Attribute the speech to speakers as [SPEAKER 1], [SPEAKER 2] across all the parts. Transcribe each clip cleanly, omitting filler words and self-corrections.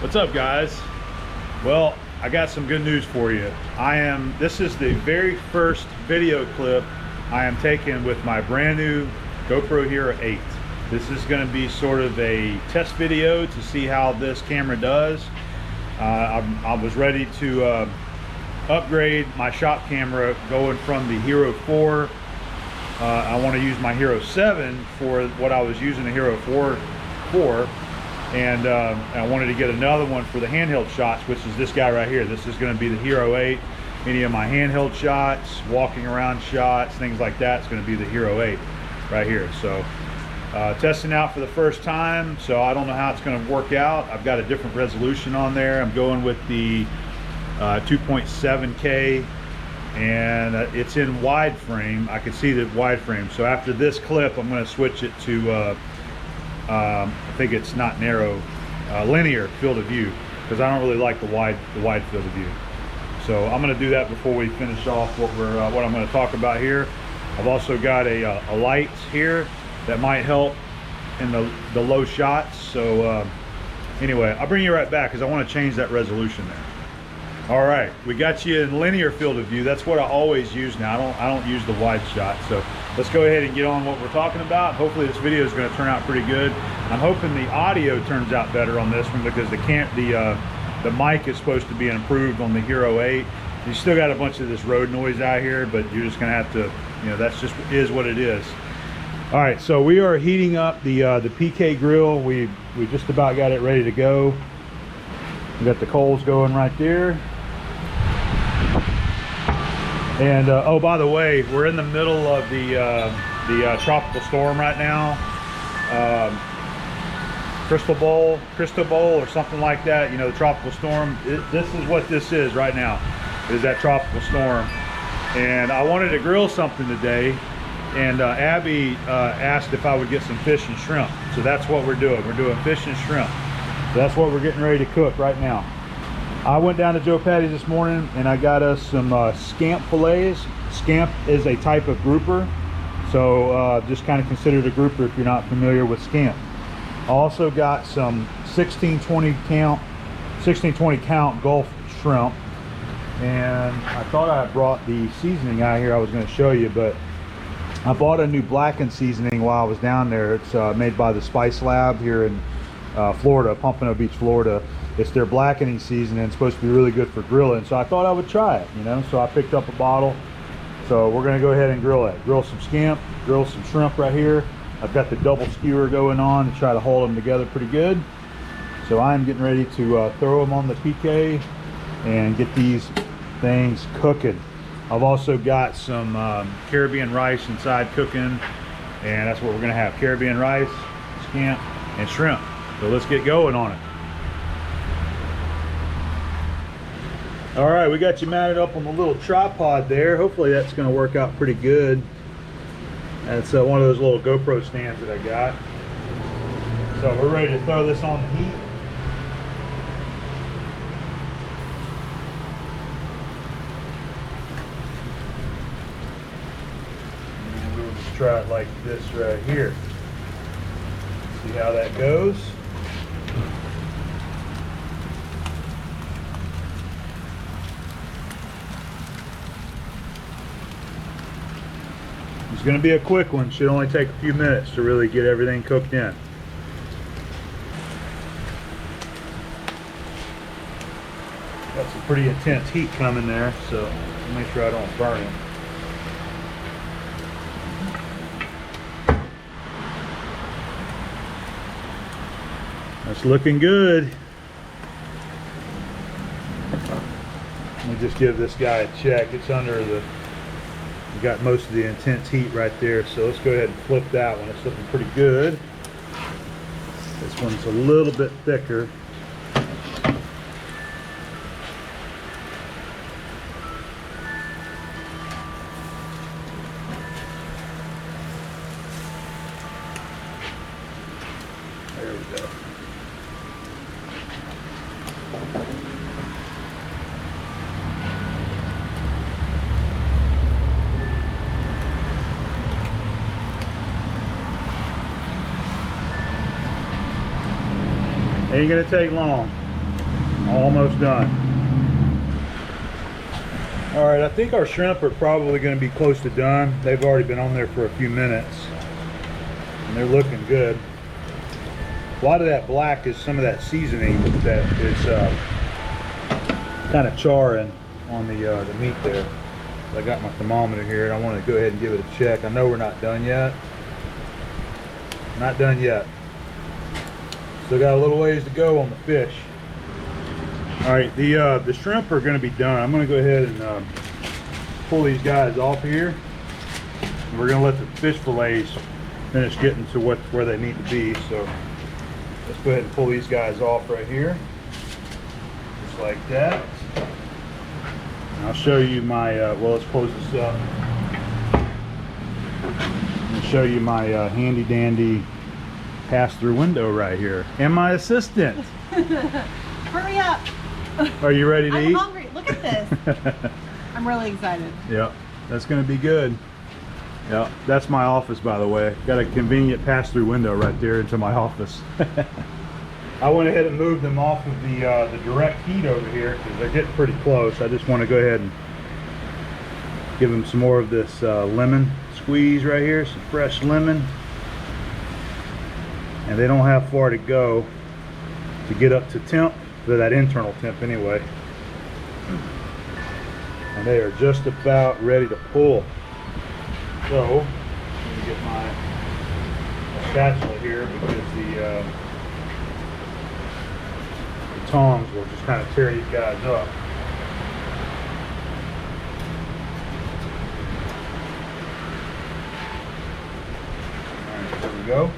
[SPEAKER 1] What's up, guys? Well, I got some good news for you. This is the very first video clip I am taking with my brand new GoPro Hero 8. This is going to be sort of a test video to see how this camera does. I was ready to upgrade my shop camera, going from the Hero 4. I want to use my Hero 7 for what I was using the Hero 4 for. And I wanted to get another one for the handheld shots, which is this guy right here. This is going to be the Hero 8. Any of my handheld shots, walking around shots, things like that, it's going to be the Hero 8 right here. So testing out for the first time, so I don't know how it's going to work out. I've got a different resolution on there. I'm going with the 2.7K, and it's in wide frame. I can see the wide frame. So after this clip, I'm going to switch it to I think it's not narrow, linear field of view, because I don't really like the wide field of view. So I'm going to do that before we finish off what I'm going to talk about here. I've also got a light here that might help in the low shots. So anyway, I'll bring you right back because I want to change that resolution there. All right, we got you in linear field of view. That's what I always use now. I don't use the wide shot. So let's go ahead and get on what we're talking about. Hopefully this video is going to turn out pretty good. I'm hoping the audio turns out better on this one, because the mic is supposed to be improved on the Hero 8. You still got a bunch of this road noise out here, but you're just going to have to, that's just is what it is. All right, so we are heating up the PK grill. We just about got it ready to go. We got the coals going right there. And oh, by the way, we're in the middle of the tropical storm right now. Crystal bowl or something like that. The tropical storm. This is what this is right now. Is that tropical storm? And I wanted to grill something today, and Abby asked if I would get some fish and shrimp. So that's what we're doing. We're doing fish and shrimp. So that's what we're getting ready to cook right now. I went down to Joe Patty's this morning and I got us some Scamp fillets. Scamp is a type of grouper, so just kind of consider it a grouper if you're not familiar with Scamp. I also got some 16-20 count Gulf shrimp, and I thought I brought the seasoning out here I was going to show you, but I bought a new blackened seasoning while I was down there. It's made by the Spice Lab here in Florida, Pompano Beach, Florida. It's their blackening seasoning. It's supposed to be really good for grilling, so I thought I would try it, so I picked up a bottle. So we're going to go ahead and grill it. Grill some Scamp, grill some shrimp right here. I've got the double skewer going on to try to hold them together pretty good. So I'm getting ready to throw them on the PK and get these things cooking. I've also got some Caribbean rice inside cooking, and that's what we're going to have: Caribbean rice, Scamp, and shrimp. So let's get going on it. All right, we got you mounted up on the little tripod there. Hopefully that's going to work out pretty good. That's one of those little GoPro stands that I got. So we're ready to throw this on the heat. And we'll just try it like this right here. See how that goes. It's going to be a quick one. Should only take a few minutes to really get everything cooked in. Got some pretty intense heat coming there, so make sure I don't burn it. That's looking good. Let me just give this guy a check. It's under the... We got most of the intense heat right there, so let's go ahead and flip that one. It's looking pretty good. This one's a little bit thicker. There we go. Ain't gonna take long. Almost done. All right, I think our shrimp are probably going to be close to done. They've already been on there for a few minutes, and they're looking good. A lot of that black is some of that seasoning that is kind of charring on the meat there. I got my thermometer here, and I want to go ahead and give it a check. I know we're not done yet. Not done yet. Still got a little ways to go on the fish. All right, the shrimp are going to be done. I'm going to go ahead and pull these guys off here. And we're going to let the fish fillets finish getting to where they need to be. So let's go ahead and pull these guys off right here, just like that. And I'll show you my. Well, let's close this up. I'll show you my handy dandy pass-through window right here, and my assistant.
[SPEAKER 2] Hurry up!
[SPEAKER 1] Are you ready to eat?
[SPEAKER 2] I'm hungry. Look at this. I'm really excited.
[SPEAKER 1] Yeah, that's going to be good. Yeah, that's my office, by the way. Got a convenient pass-through window right there into my office. I went ahead and moved them off of the direct heat over here because they're getting pretty close. I just want to go ahead and give them some more of this lemon squeeze right here, some fresh lemon. And they don't have far to go to get up to temp, to that internal temp anyway. And they are just about ready to pull. So, I'm going to get my spatula here because the tongs will just kind of tear these guys up. Alright, there we go.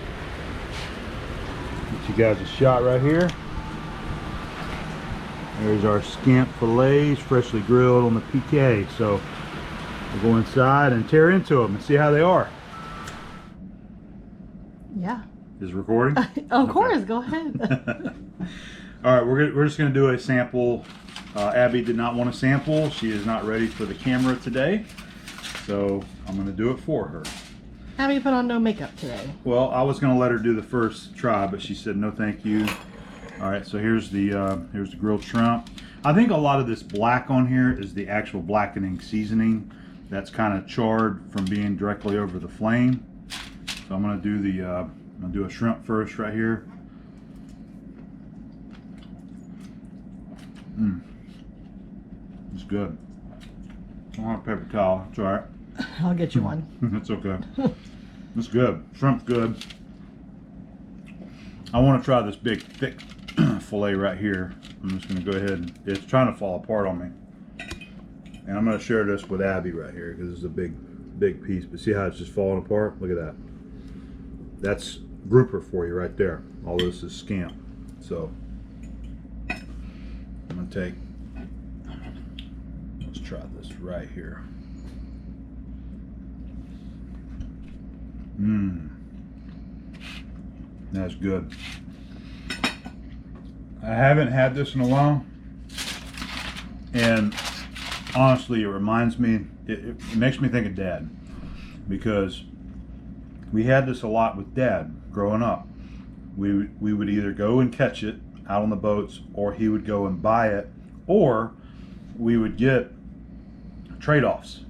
[SPEAKER 1] Get you guys a shot right here. There's our scamp fillets, freshly grilled on the PK. So we'll go inside and tear into them and see how they are.
[SPEAKER 2] Yeah.
[SPEAKER 1] Is it recording?
[SPEAKER 2] Of course, go ahead.
[SPEAKER 1] All right, we're just going to do a sample. Abby did not want a sample. She is not ready for the camera today, so I'm going to do it for her.
[SPEAKER 2] Abby put on no makeup today.
[SPEAKER 1] Well, I was going to let her do the first try, but she said no, thank you. All right, so here's the grilled shrimp. I think a lot of this black on here is the actual blackening seasoning that's kind of charred from being directly over the flame. So I'm going to do a shrimp first right here. It's good. I don't have a paper towel. It's all right.
[SPEAKER 2] I'll get you one.
[SPEAKER 1] It's okay. It's good. Shrimp's good. I want to try this big, thick fillet right here. I'm just going to go ahead and, it's trying to fall apart on me. And I'm going to share this with Abby right here because this is a big piece. But see how it's just falling apart? Look at that. That's grouper for you right there. All this is scamp. So I'm going to take, let's try this right here. That's good. I haven't had this in a while, and honestly, it reminds me, it makes me think of Dad, because we had this a lot with Dad growing up. We would either go and catch it out on the boats, or he would go and buy it, or we would get trade-offs.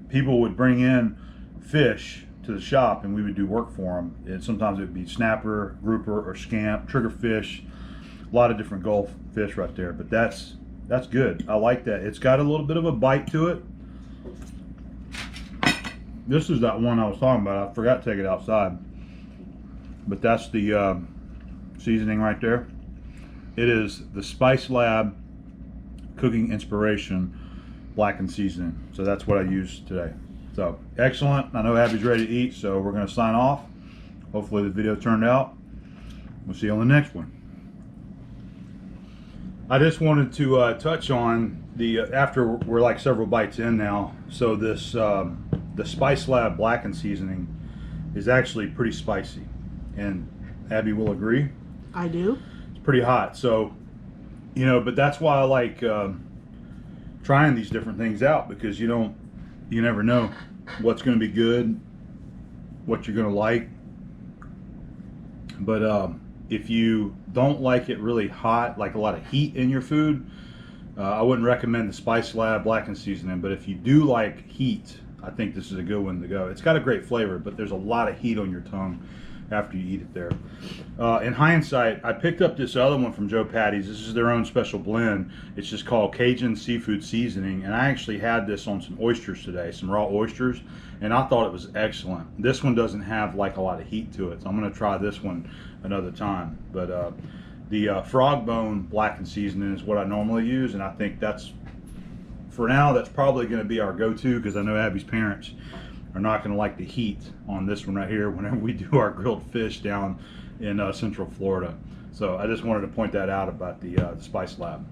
[SPEAKER 1] People would bring in fish to the shop and we would do work for them. And sometimes it would be snapper, grouper, or scamp, triggerfish, a lot of different Gulf fish right there. But that's good. I like that. It's got a little bit of a bite to it. This is that one I was talking about. I forgot to take it outside. But that's the seasoning right there. It is the Spice Lab Cooking Inspiration blackened seasoning. So that's what I used today. So excellent. I know Abby's ready to eat, so we're going to sign off. Hopefully the video turned out. We'll see you on the next one. I just wanted to touch on the after we're like several bites in now. So this the Spice Lab blackened seasoning is actually pretty spicy, and Abby will agree.
[SPEAKER 2] I do.
[SPEAKER 1] It's pretty hot, so you know. But that's why I like trying these different things out, because you never know what's going to be good, what you're going to like. But if you don't like it really hot, like a lot of heat in your food, I wouldn't recommend the Spice Lab blackened seasoning. But if you do like heat, I think this is a good one to go. It's got a great flavor, but there's a lot of heat on your tongue after you eat it there. In hindsight, I picked up this other one from Joe Patty's. This is their own special blend. It's just called Cajun Seafood Seasoning, and I actually had this on some oysters today, some raw oysters, and I thought it was excellent. This one doesn't have like a lot of heat to it, so I'm going to try this one another time. But the frog bone blackened seasoning is what I normally use, and I think that's, for now, that's probably going to be our go-to, because I know Abby's parents are not going to like the heat on this one right here whenever we do our grilled fish down in Central Florida. So I just wanted to point that out about the Spice Lab.